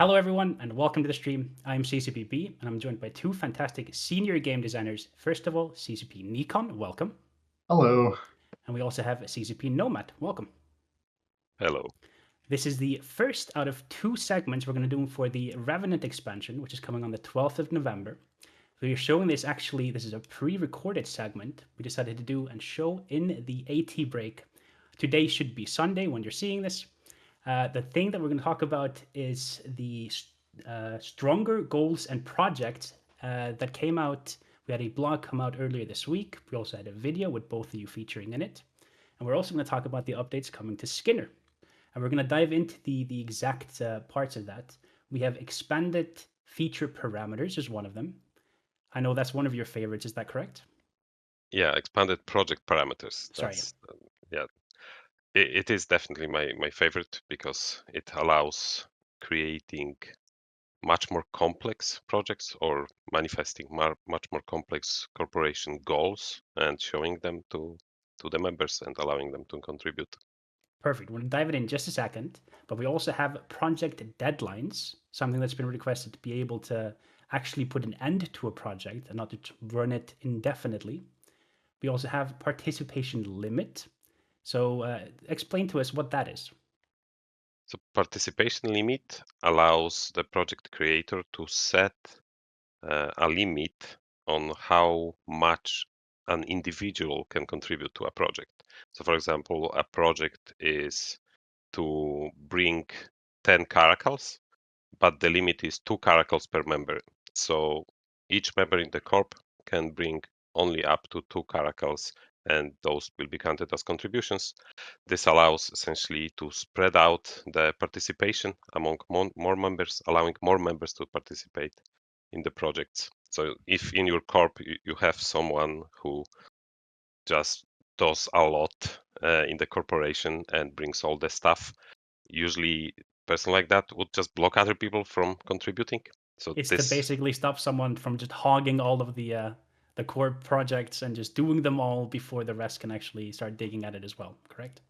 Hello, everyone, and welcome to the stream. I'm CCPB, and I'm joined by two fantastic senior game designers. First of all, CCP Nikon, welcome. Hello. And we also have CCP Nomad, welcome. Hello. This is the first out of two segments we're going to do for the Revenant expansion, which is coming on the 12th of November. We're showing this this is a pre recorded segment we decided to do and show in the AT break. Today should be Sunday when you're seeing this. The thing that we're going to talk about is the stronger goals and projects that came out. We had a blog come out earlier this week. We also had a video with both of you featuring in it. And we're also going to talk about the updates coming to Skinner. And we're going to dive into the exact parts of that. We have expanded feature parameters is one of them. I know that's one of your favorites. Is that correct? Yeah, expanded project parameters. Sorry. That's yeah. It is definitely my favorite because it allows creating much more complex projects or manifesting much more complex corporation goals and showing them to the members and allowing them to contribute. Perfect. We'll dive in just a second, but we also have project deadlines, something that's been requested to be able to actually put an end to a project and not to run it indefinitely. We also have participation limit. So explain to us what that is. So participation limit allows the project creator to set a limit on how much an individual can contribute to a project. So, for example, a project is to bring 10 caracals, but the limit is 2 caracals per member. So each member in the corp can bring only up to 2 caracals, and those will be counted as contributions. This allows essentially to spread out the participation among more members, allowing more members to participate in the projects. So if in your corp you have someone who just does a lot in the corporation and brings all the stuff, usually a person like that would just block other people from contributing. So It's to this, basically stop someone from just hogging all of the core projects and just doing them all before the rest can actually start digging at it as well. Correct?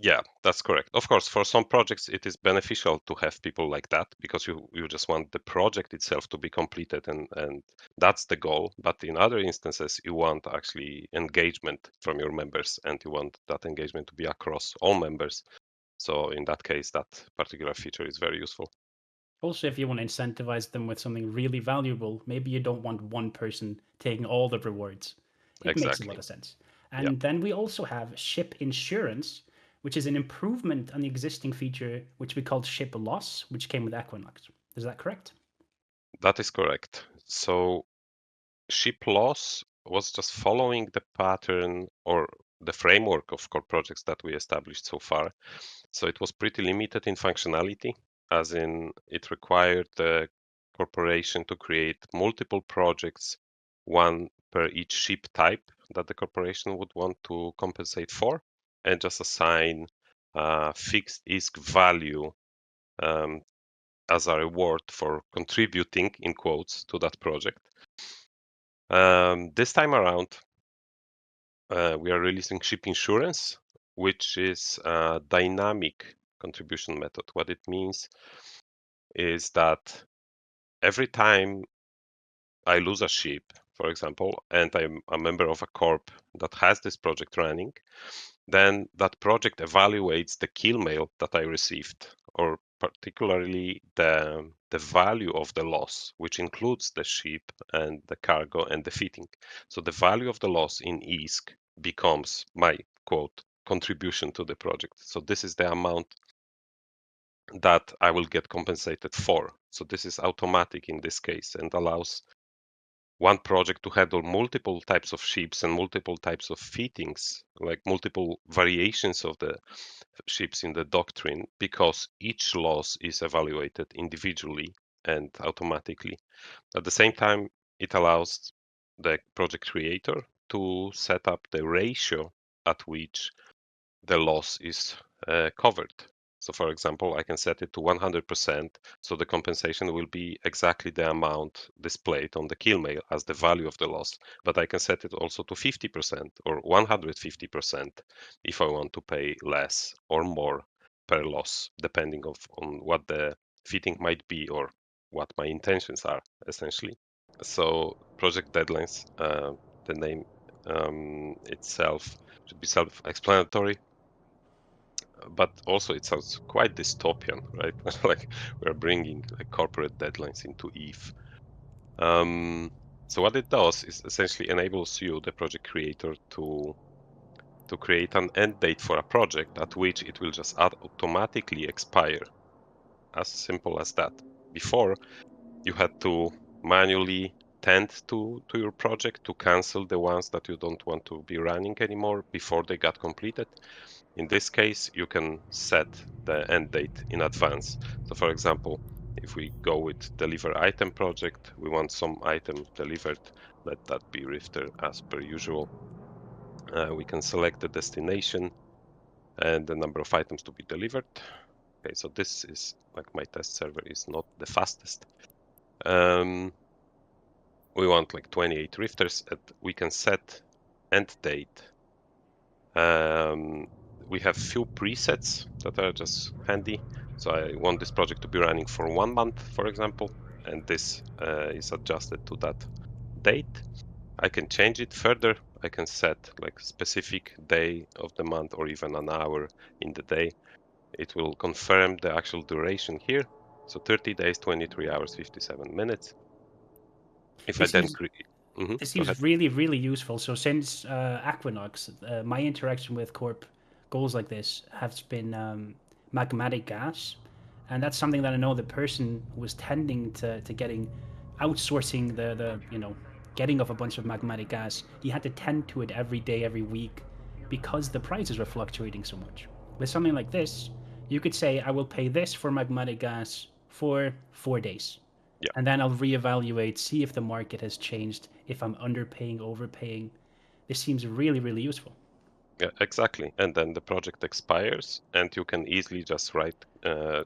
yeah, that's correct. Of course, for some projects, it is beneficial to have people like that because you just want the project itself to be completed and that's the goal. But in other instances, you want actually engagement from your members and you want that engagement to be across all members. So in that case, that particular feature is very useful. Also, if you want to incentivize them with something really valuable, maybe you don't want one person taking all the rewards. It makes a lot Exactly. of sense. Yeah. And then we also have ship insurance, which is an improvement on the existing feature, which we called ship loss, which came with Equinox. Is that correct? That is correct. So ship loss was just following the pattern or the framework of core projects that we established so far. So it was pretty limited in functionality, as in it required the corporation to create multiple projects, one per each ship type that the corporation would want to compensate for, and just assign a fixed ISK value um, as a reward for contributing, in quotes, to that project. This time around, we are releasing ship insurance, which is a dynamic contribution method. What it means is that every time I lose a ship, for example, and I'm a member of a corp that has this project running, then that project evaluates the kill mail that I received, or particularly the value of the loss, which includes the ship and the cargo and the fitting. So the value of the loss in ISK becomes my quote contribution to the project. So this is the amount that I will get compensated for. So this is automatic in this case and allows one project to handle multiple types of ships and multiple types of fittings, like multiple variations of the ships in the doctrine, because each loss is evaluated individually and automatically. At the same time, it allows the project creator to set up the ratio at which the loss is covered. So for example, I can set it to 100%, so the compensation will be exactly the amount displayed on the kill mail as the value of the loss. But I can set it also to 50% or 150% if I want to pay less or more per loss, depending on what the fitting might be, or what my intentions are, essentially. So project deadlines, the name itself should be self-explanatory, but also it sounds quite dystopian, right? Like we're bringing like corporate deadlines into Eve. So what it does is essentially enables you, the project creator, to create an end date for a project at which it will just automatically expire. As simple as that. Before, you had to manually tend to your project to cancel the ones that you don't want to be running anymore before they got completed. In this case, you can set the end date in advance. So for example, if we go with deliver item project, we want some item delivered. Let that be Rifter as per usual. We can select the destination and the number of items to be delivered. Okay, so this is like my test server is not the fastest. We want like 28 rifters, and we can set end date. We have few presets that are just handy. So I want this project to be running for 1 month, for example, and this is adjusted to that date. I can change it further. I can set like specific day of the month or even an hour in the day. It will confirm the actual duration here. So 30 days, 23 hours, 57 minutes. If I This then seems create, This go seems ahead. really, really useful. So since Aquinox, my interaction with Corp goals like this has been magmatic gas, and that's something that I know the person was tending to getting outsourcing the getting of a bunch of magmatic gas. He had to tend to it every day, every week, because the prices were fluctuating so much. With something like this, you could say, I will pay this for magmatic gas for 4 days, Yeah. and then I'll reevaluate, see if the market has changed, if I'm underpaying, overpaying. This seems really, really useful. Yeah, exactly. And then the project expires, and you can easily just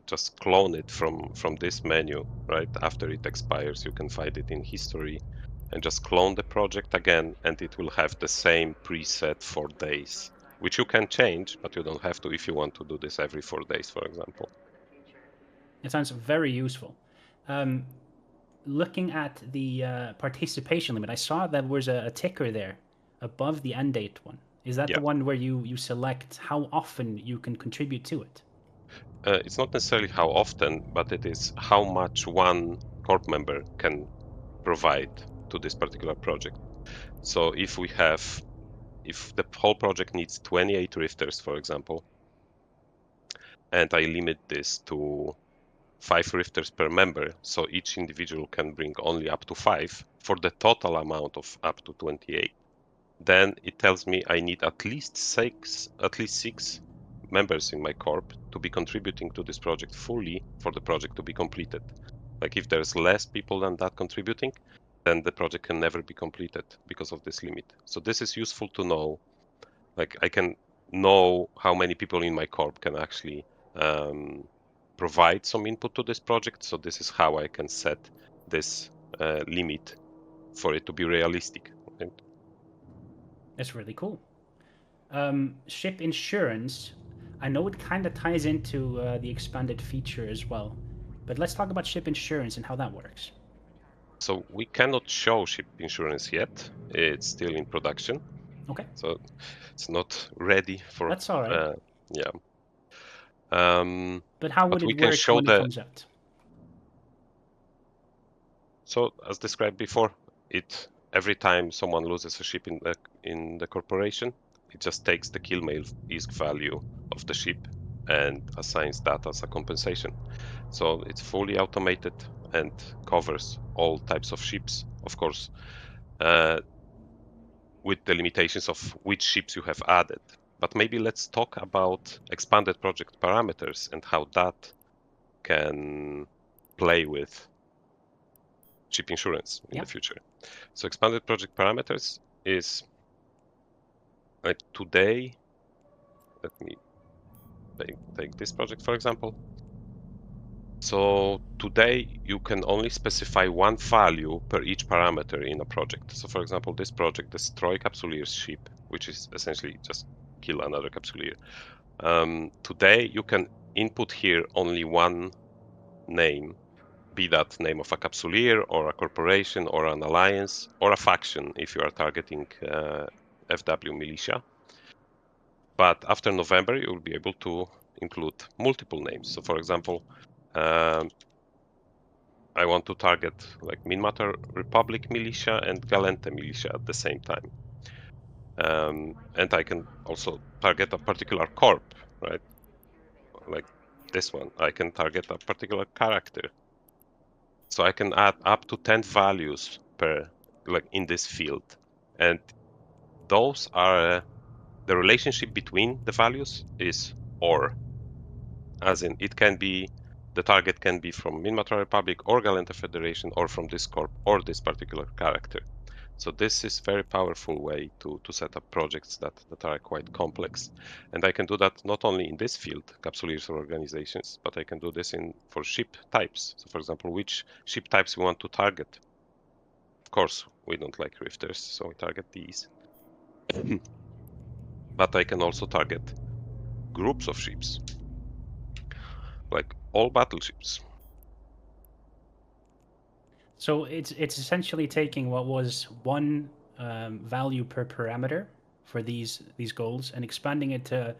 just clone it from this menu, right? After it expires, you can find it in history, and just clone the project again, and it will have the same preset for days, which you can change, but you don't have to if you want to do this every 4 days, for example. It sounds very useful. Um, Looking at the participation limit, I saw that there was a ticker there above the end date one. Is that the Yeah, one where you select how often you can contribute to it? it's not necessarily how often, but it is how much one corp member can provide to this particular project. So if the whole project needs 28 rifters, for example, and I limit this to 5 rifters per member, so each individual can bring only up to 5 for the total amount of up to 28, then it tells me I need at least six members in my corp to be contributing to this project fully for the project to be completed. Like if there's less people than that contributing, then the project can never be completed because of this limit. So this is useful to know. Like I can know how many people in my corp can actually provide some input to this project. So this is how I can set this limit for it to be realistic. Right? That's really cool. Ship insurance, I know it kind of ties into the expanded feature as well, but let's talk about ship insurance and how that works. So we cannot show ship insurance yet. It's still in production, Okay, so it's not ready for. that's all right. Yeah, um, But how would but it we can work show when it the. comes out? So as described before, it every time someone loses a ship in the corporation, it just takes the kill mail ISK value of the ship and assigns that as a compensation. So it's fully automated and covers all types of ships, of course, uh, with the limitations of which ships you have added. But maybe let's talk about expanded project parameters and how that can play with ship insurance in Yeah, the future. So expanded project parameters is like today, let me take this project for example. So today you can only specify one value per each parameter in a project. So for example, this project, destroy Capsulier's ship, which is essentially just kill another Capsulier. Today you can input here only one name, be that name of a capsuleer or a corporation or an alliance or a faction if you are targeting FW militia. But after November, you will be able to include multiple names. So for example, um, I want to target like Minmatar Republic militia and Galente militia at the same time. And I can also target a particular corp, right? Like this one, I can target a particular character. So I can add up to 10 values per, like in this field. And those are, the relationship between the values is OR, as in it can be, the target can be from Minmatar Republic or Galenta Federation or from this corp or this particular character. So this is very powerful way to set up projects that are quite complex. And I can do that not only in this field, capsuleers or organizations, but I can do this for ship types. So for example, which ship types we want to target. Of course, we don't like rifters, so we target these. But I can also target groups of ships, like all battleships. So it's essentially taking what was one value per parameter for these goals and expanding it to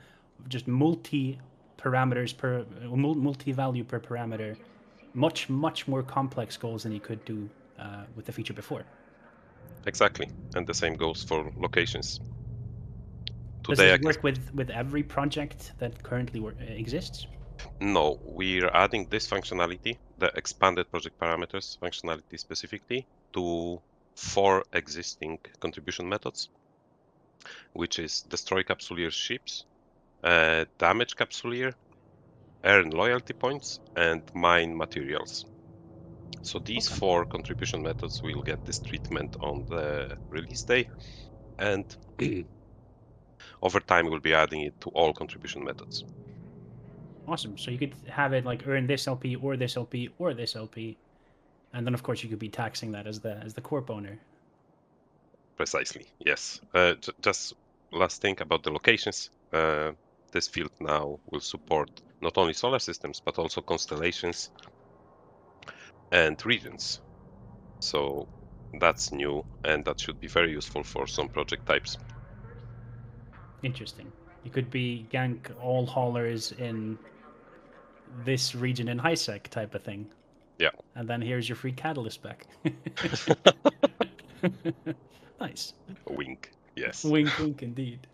just multi parameters per multi value per parameter, much more complex goals than you could do with the feature before. Exactly, and the same goes for locations. Does Today this I can work with every project that currently exists? No, we're adding this functionality, the expanded project parameters functionality specifically, to 4 existing contribution methods, which is destroy capsuleer ships, damage capsuleer, earn loyalty points, and mine materials. So these Okay. 4 contribution methods will get this treatment on the release day, and over time we'll be adding it to all contribution methods. Awesome. So you could have it like earn this LP or this LP or this LP, and then of course you could be taxing that as the corp owner. Precisely, yes. Just last thing about the locations. This field now will support not only solar systems, but also constellations and regions. So that's new, and that should be very useful for some project types. Interesting. You could be gank all haulers in this region in HiSec type of thing, Yeah. and then here's your free catalyst back. Nice. Wink. Yes. Wink, wink, indeed.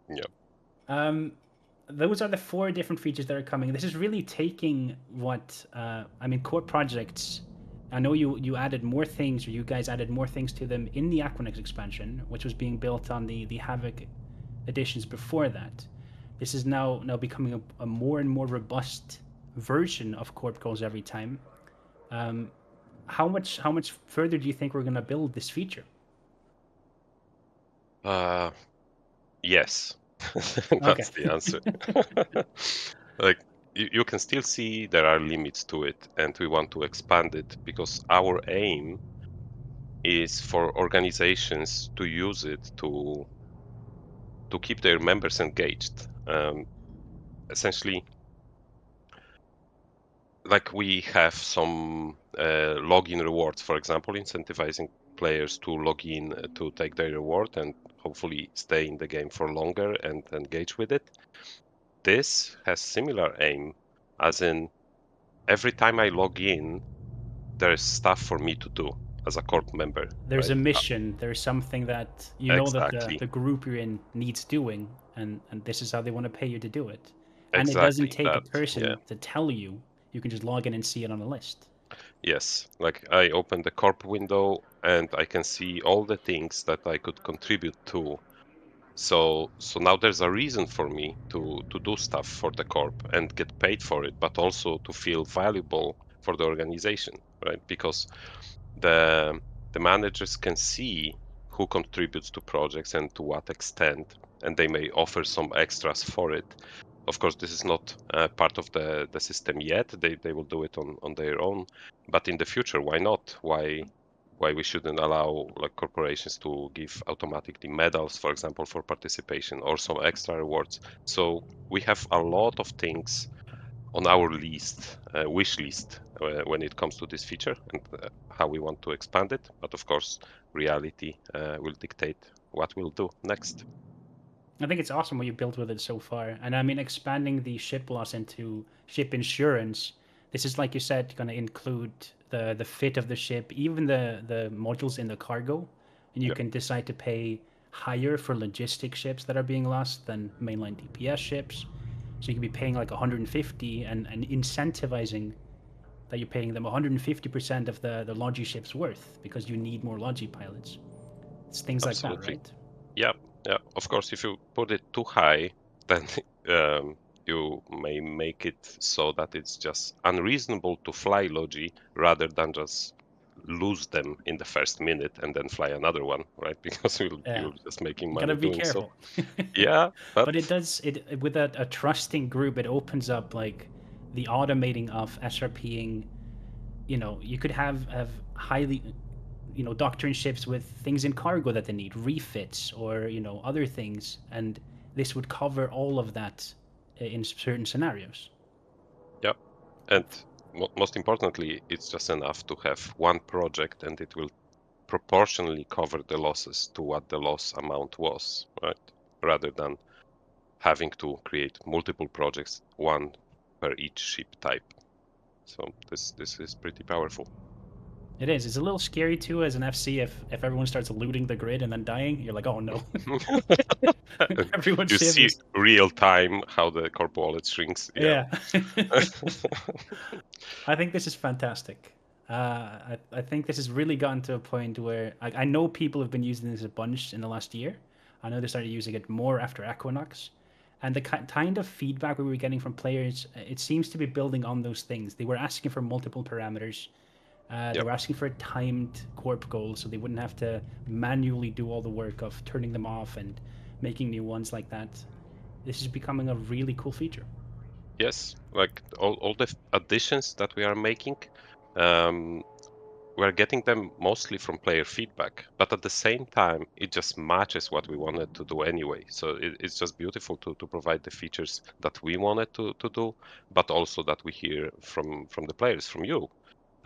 Yeah. Um, those are the 4 different features that are coming. This is really taking what I mean, core projects. I know you added more things, or you guys added more things to them in the Aquanex expansion, which was being built on the Havoc editions before that. This is now becoming a more and more robust version of Corp goals every time. Um, how much further do you think we're gonna build this feature? Uh, yes. Okay. That's the answer. Like you can still see there are limits to it, and we want to expand it because our aim is for organizations to use it to keep their members engaged. Essentially, like we have some login rewards, for example, incentivizing players to log in to take their reward and hopefully stay in the game for longer and engage with it. This has similar aim, as in every time I log in, there's stuff for me to do as a corp member, There's right? a mission. There's something that you know that the Exactly, group you're in needs doing, and this is how they want to pay you to do it. And it doesn't exactly take a that. Yeah. person to tell you. You can just log in and see it on a list. Yes, like I open the corp window and I can see all the things that I could contribute to. So now there's a reason for me to do stuff for the corp and get paid for it, but also to feel valuable for the organization, right? Because the the managers can see who contributes to projects and to what extent, and they may offer some extras for it. Of course, this is not part of the system yet. They will do it on their own, but in the future, why not? Why we shouldn't allow like corporations to give automatically medals, for example, for participation or some extra rewards. So we have a lot of things on our list, wish list, when it comes to this feature and how we want to expand it. But of course, reality will dictate what we'll do next. I think it's awesome what you built with it so far. And I mean, expanding the ship loss into ship insurance, this is like you said, going to include the fit of the ship, even the modules in the cargo, and you Yeah, can decide to pay higher for logistic ships that are being lost than mainline DPS ships. So you can be paying like 150 and incentivizing that you're paying them 150% of the Logi ship's worth because you need more Logi pilots. It's things like that, absolutely. right? Yeah, yeah. Of course, if you put it too high, then um, you may make it so that it's just unreasonable to fly Logi rather than just lose them in the first minute and then fly another one, right? Because Yeah, you're just making you gotta money be doing so. careful. Yeah, but But it does it with a trusting group. It opens up like the automating of SRPing. You know, you could have highly, doctrine ships with things in cargo that they need, refits or other things, and this would cover all of that in certain scenarios. yeah, and most importantly, it's just enough to have one project and it will proportionally cover the losses to what the loss amount was, right? Rather than having to create multiple projects, one per each ship type. So this is pretty powerful. It is. It's a little scary too as an FC if everyone starts looting the grid and then dying. You're like, oh no, everyone's You ship see is real time how the corp wallet shrinks. Yeah. yeah. I think this is fantastic. I think this has really gotten to a point where I know people have been using this a bunch in the last year. I know they started using it more after Equinox. And the kind of feedback we were getting from players, it seems to be building on those things. They were asking for multiple parameters. They Yep. were asking for a timed corp goal so they wouldn't have to manually do all the work of turning them off and making new ones like that. This is becoming a really cool feature. Yes. Like all the additions that we are making, um, we're getting them mostly from player feedback, but at the same time, it just matches what we wanted to do anyway. So it's just beautiful to provide the features that we wanted to do, but also that we hear from the players, from you,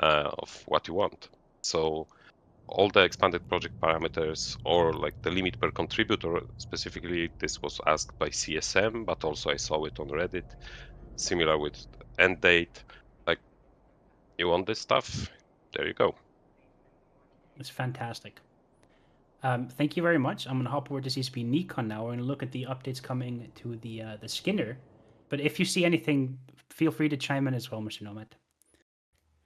of what you want. So all the expanded project parameters or like the limit per contributor, specifically, this was asked by CSM, but also I saw it on Reddit, similar with end date. Like, you want this stuff? There you go. It's fantastic. Thank you very much. I'm going to hop over to CSP Nikon now. We're going to look at the updates coming to the Skinner. But if you see anything, feel free to chime in as well, Mr. Nomad.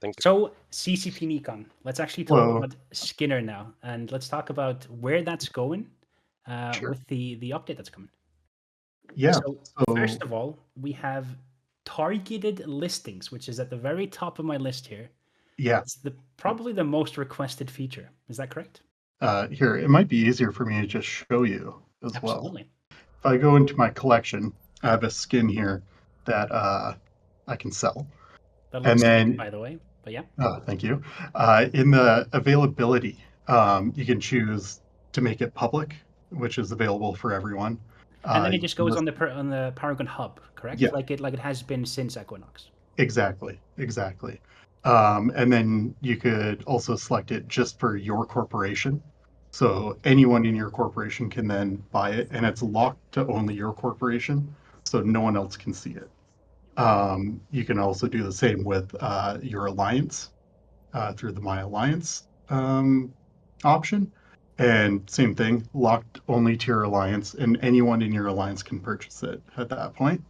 Thank you. So, CCP Nikon, let's actually talk Well, about Skinner now. And let's talk about where that's going sure. with the update that's coming. Yeah. So, So first of all, we have targeted listings, which is at the very top of my list here. yeah. It's probably the most requested feature. Is that correct? Here, it might be easier for me to just show you as well. Absolutely. If I go into my collection, I have a skin here that I can sell. That And looks sick, then, by the way. But yeah. thank you. In the availability, you can choose to make it public, which is available for everyone. And then it You just can goes list, on the Paragon hub, correct? yeah, Like it has been since Equinox. exactly, exactly. And then you could also select it just for your corporation. So anyone in your corporation can then buy it, and it's locked to only your corporation, so no one else can see it. You can also do the same with your alliance through the My Alliance option. And same thing, locked only to your alliance, and anyone in your alliance can purchase it at that point.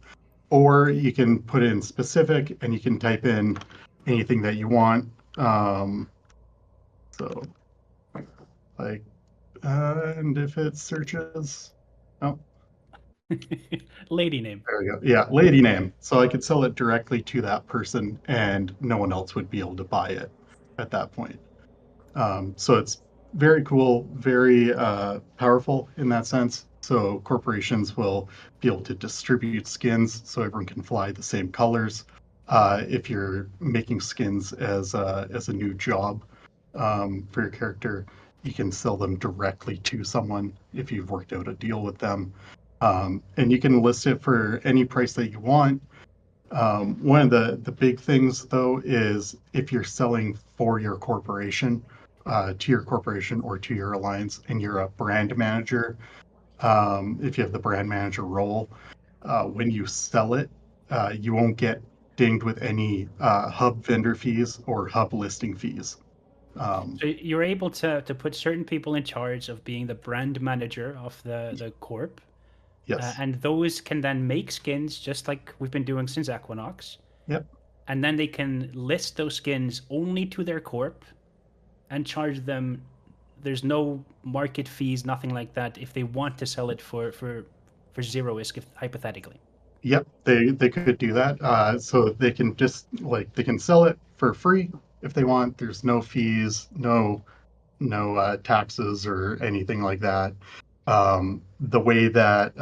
Or you can put in specific and you can type in anything that you want. So like, and if it searches, oh, Lady name. there we go. Yeah, lady name. So I could sell it directly to that person and no one else would be able to buy it at that point. So it's very cool, very powerful in that sense. So corporations will be able to distribute skins so everyone can fly the same colors. If you're making skins as a new job for your character, you can sell them directly to someone if you've worked out a deal with them. And you can list it for any price that you want. One of the big things though is if you're selling for your corporation, to your corporation or to your alliance, and you're a brand manager, if you have the brand manager role, when you sell it, you won't get dinged with any hub vendor fees or hub listing fees. Um, So you're able to put certain people in charge of being the brand manager of the corp, yes. and those can then make skins just like we've been doing since Equinox, Yep. and then they can list those skins only to their corp and charge them. There's no market fees, nothing like that. If they want to sell it for zero risk, if, hypothetically. Yep, they could do that. So they can just like they can sell it for free if they want. There's no fees, no taxes or anything like that. The way that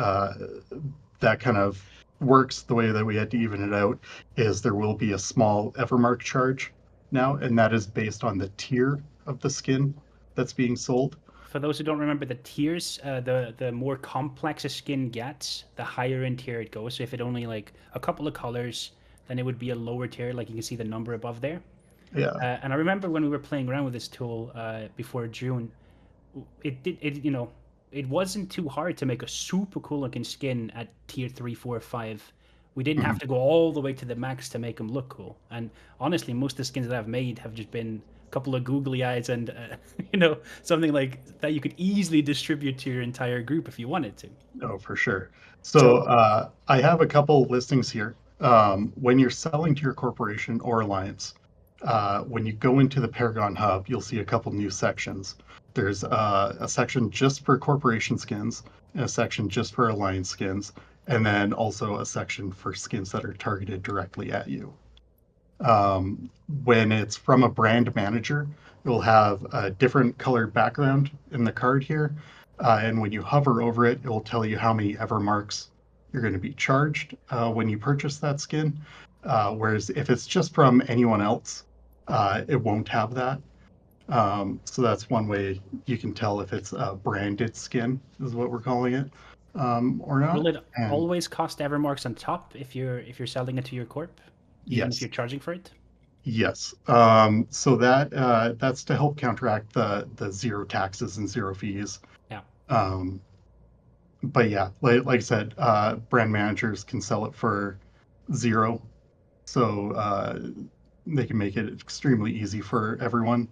that kind of works, the way that we had to even it out, is there will be a small Evermark charge now, and that is based on the tier of the skin that's being sold. For those who don't remember the tiers, the more complex a skin gets, the higher in tier it goes. So if it only like a couple of colors, then it would be a lower tier. Like you can see the number above there. Yeah, And I remember when we were playing around with this tool before June, it it wasn't too hard to make a super cool looking skin at tier 3, 4, 5. We didn't have mhm. to go all the way to the max to make them look cool. And honestly, most of the skins that I've made have just been a couple of googly eyes and something like that you could easily distribute to your entire group if you wanted to. Oh, for sure. So So I have a couple listings here. When you're selling to your corporation or alliance, when you go into the Paragon Hub, you'll see a couple new sections. There's a section just for corporation skins, and a section just for alliance skins, and then also a section for skins that are targeted directly at you. When it's from a brand manager, you'll have a different colored background in the card here. And when you hover over it, it will tell you how many ever marks you're going to be charged when you purchase that skin. Whereas if it's just from anyone else, it won't have that. So that's one way you can tell if it's a branded skin, is what we're calling it, or will not. it And always cost Evermarks on top if you're selling it to your corp, even if yes, you're charging for it? yes. So that that's to help counteract the zero taxes and zero fees. Yeah. Um, but yeah, like I said, brand managers can sell it for zero, so they can make it extremely easy for everyone.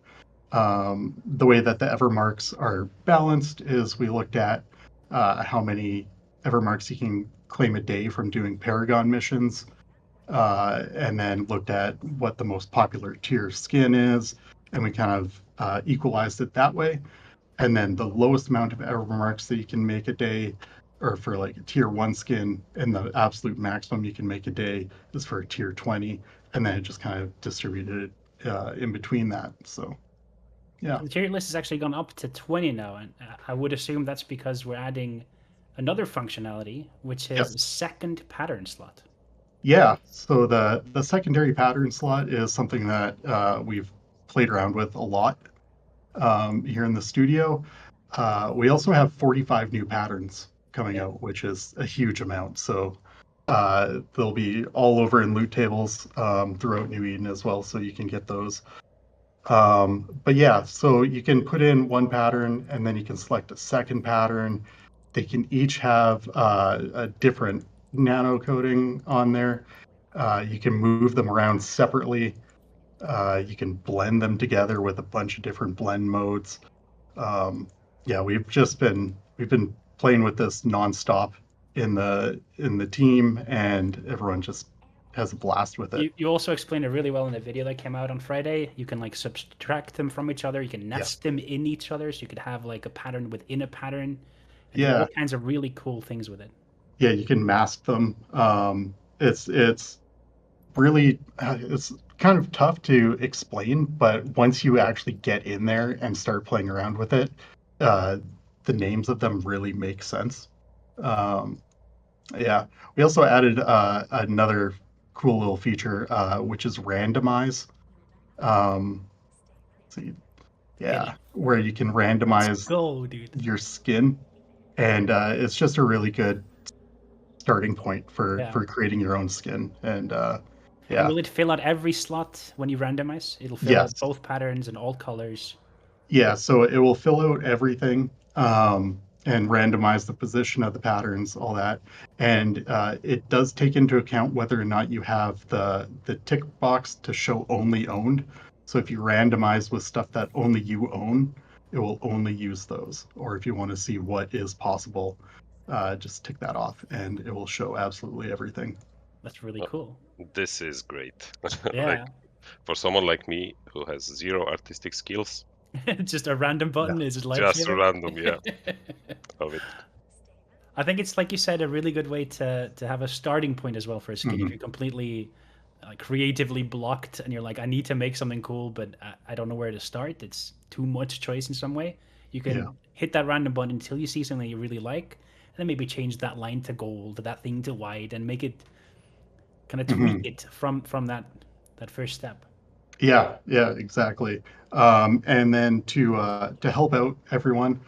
The way that the Evermarks are balanced is we looked at how many Evermarks you can claim a day from doing Paragon missions, and then looked at what the most popular tier skin is, and we kind of equalized it that way. And then the lowest amount of error marks that you can make a day, or for like a tier one skin, and the absolute maximum you can make a day is for a tier 20, and then it just kind of distributed it in between that. So yeah, So the tier list has actually gone up to 20 now, and I would assume that's because we're adding another functionality, which is yes, second pattern slot. yeah. So the secondary pattern slot is something that we've played around with a lot here in the studio. We also have 45 new patterns coming Yeah. out, which is a huge amount. So they'll be all over in loot tables throughout New Eden as well, so you can get those. But yeah, so you can put in one pattern and then you can select a second pattern. They can each have a different nano coding on there. You can move them around separately. You can blend them together with a bunch of different blend modes. Um, yeah, we've been playing with this nonstop in the team, and everyone just has a blast with it. You also explained it really well in the video that came out on Friday. You can like subtract them from each other. You can Yeah, nest them in each other, so you could have like a pattern within a pattern, and do all yeah, kinds of really cool things with it. yeah. You can mask them. It's really it's kind of tough to explain, but once you actually get in there and start playing around with it, uh, the names of them really make sense. Um, Yeah, we also added another cool little feature, which is randomize. Um, let's see, Hit it. yeah, where you can Let's randomize go, dude. your skin, and it's just a really good starting point Yeah. for creating your own skin. And And yeah, will it fill out every slot when you randomize? It'll fill out yes, both patterns and all colors. yeah. So it will fill out everything and randomize the position of the patterns, all that. And it does take into account whether or not you have the tick box to show only owned. So if you randomize with stuff that only you own, it will only use those. Or if you want to see what is possible, just tick that off, and it will show absolutely everything. That's really Uh, cool. This is great. Like Yeah. for someone like me who has zero artistic skills, Just a random Yeah. button is life just saving. random, yeah, of it. I think it's like you said, a really good way to have a starting point as well for a skin. If Hmm. you're completely creatively blocked and you're like, I need to make something cool, but I don't know where to start. It's too much choice in some way. You Yeah. can hit that random button until you see something you really like, and then maybe change that line to gold, that thing to white, and make it kind of tweak Hmm. it from that first step. Yeah, yeah, exactly. And then to help out everyone,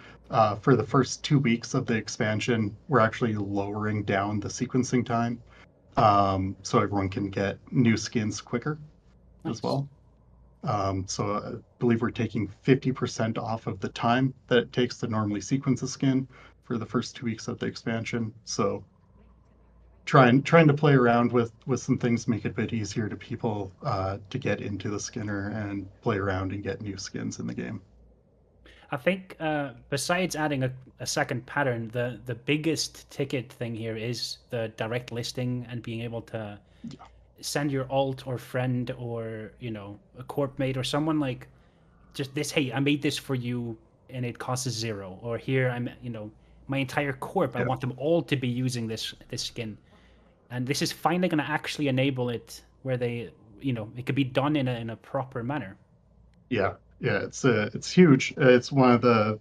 for the first 2 weeks of the expansion, we're actually lowering down the sequencing time, so everyone can get new skins quicker as Nice. well. So I believe we're taking 50% off of the time that it takes to normally sequence a skin for the first 2 weeks of the expansion. So trying to play around with some things, make it a bit easier to people to get into the Skinner and play around and get new skins in the game. I think besides adding a second pattern, the biggest ticket thing here is the direct listing and being able to Yeah, send your alt or friend or a corp mate or someone like just this. Hey, I made this for you, and it costs 0. Or here I'm my entire corp. I yeah, want them all to be using this skin, and this is finally going to actually enable it where they it could be done in a proper manner. yeah, yeah. It's huge. It's one of the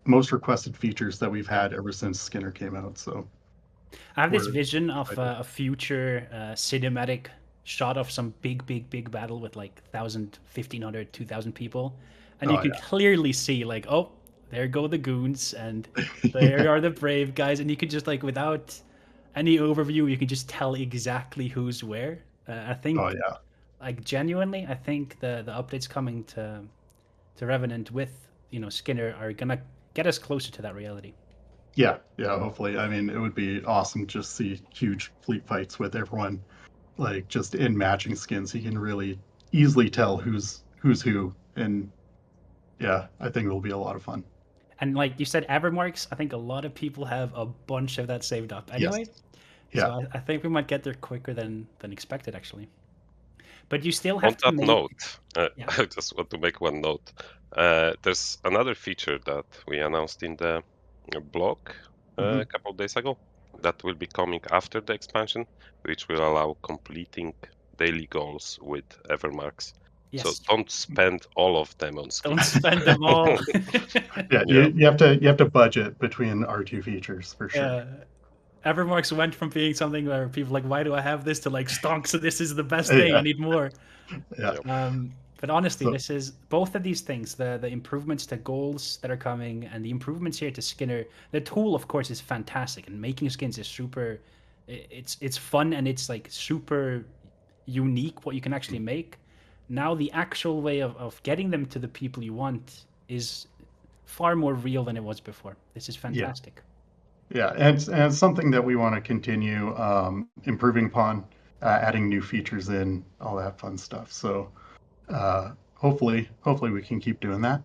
most requested features that we've Yeah. had ever since Skinner came out. So I have this we're vision of excited. a future cinematic shot of some big battle with like 1,000, 1,500, 2,000 people. And you Oh can clearly see, like, oh, there go the goons, and there yeah, are the brave guys. And you can just, like, without any overview, you can just tell exactly who's where. I oh think, yeah, like, genuinely, I think the updates coming to Revenant with, Skinner are going to get us closer to that reality. yeah, yeah. Hopefully, I mean, it would be awesome to just see huge fleet fights with everyone like just in matching skins. You can really easily tell who's who, and yeah, I think it will be a lot of fun. And like you said, Evermarks, I think a lot of people have a bunch of that saved up Yes. anyway. So Yeah. I think we might get there quicker than expected, actually. But you still On have to that make, note, yeah. I just want to make one note. There's another feature that we announced in the blog a Hmm. couple of days ago that will be coming after the expansion, which will allow completing daily goals with Evermarks. So Yes, don't spend all of them on don't skins. spend them all. Yeah, Yeah, you have to budget between our two features for sure. Yeah. Evermarks went from being something where people like, why do I have this, to like, stonks, so this is the best thing. I Yeah, need more. yeah. yeah. But honestly, So this is both of these things, the improvements to goals that are coming and the improvements here to Skinner. The tool, of course, is fantastic, and making skins is super. It's fun, and it's like super unique what you can actually make. Now the actual way of getting them to the people you want is far more real than it was before. This is yeah, fantastic. yeah, and it's something that we want to continue improving upon, adding new features in, all that fun stuff. So hopefully we can keep doing that.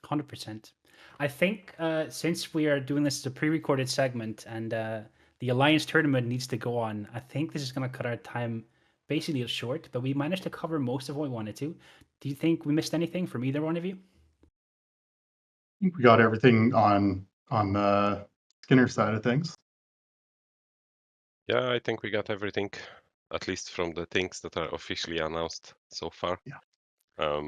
100%. I think since we are doing this as a pre-recorded segment and the Alliance tournament needs to go on, I think this is going to cut our time basically short, but we managed to cover most of what we wanted to. Do you think we missed anything from either one of you? I think we got everything on the Skinner side of things. Yeah, I think we got everything, at least from the things that are officially announced so far. Yeah.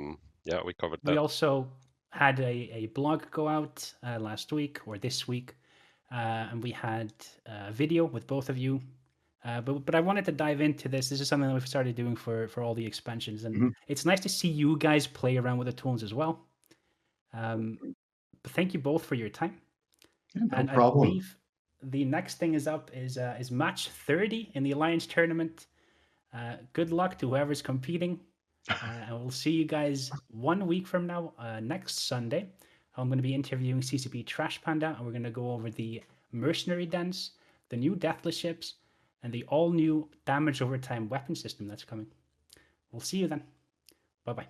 Yeah, we covered We that. also had a blog go out last week or this week, and we had a video with both of you. But I wanted to dive into this. This is something that we've started doing for all the expansions, and Mhm. it's nice to see you guys play around with the tools as well. Um, but thank you both for your time. Yeah, no And I problem. believe the next thing is up is match 30 in the Alliance tournament. Good luck to whoever's competing. And we'll see you guys 1 week from now, next Sunday. I'm going to be interviewing CCP Trash Panda, and we're going to go over the mercenary dens, the new deathless ships, and the all new damage over time weapon system that's coming. We'll see you then. Bye bye.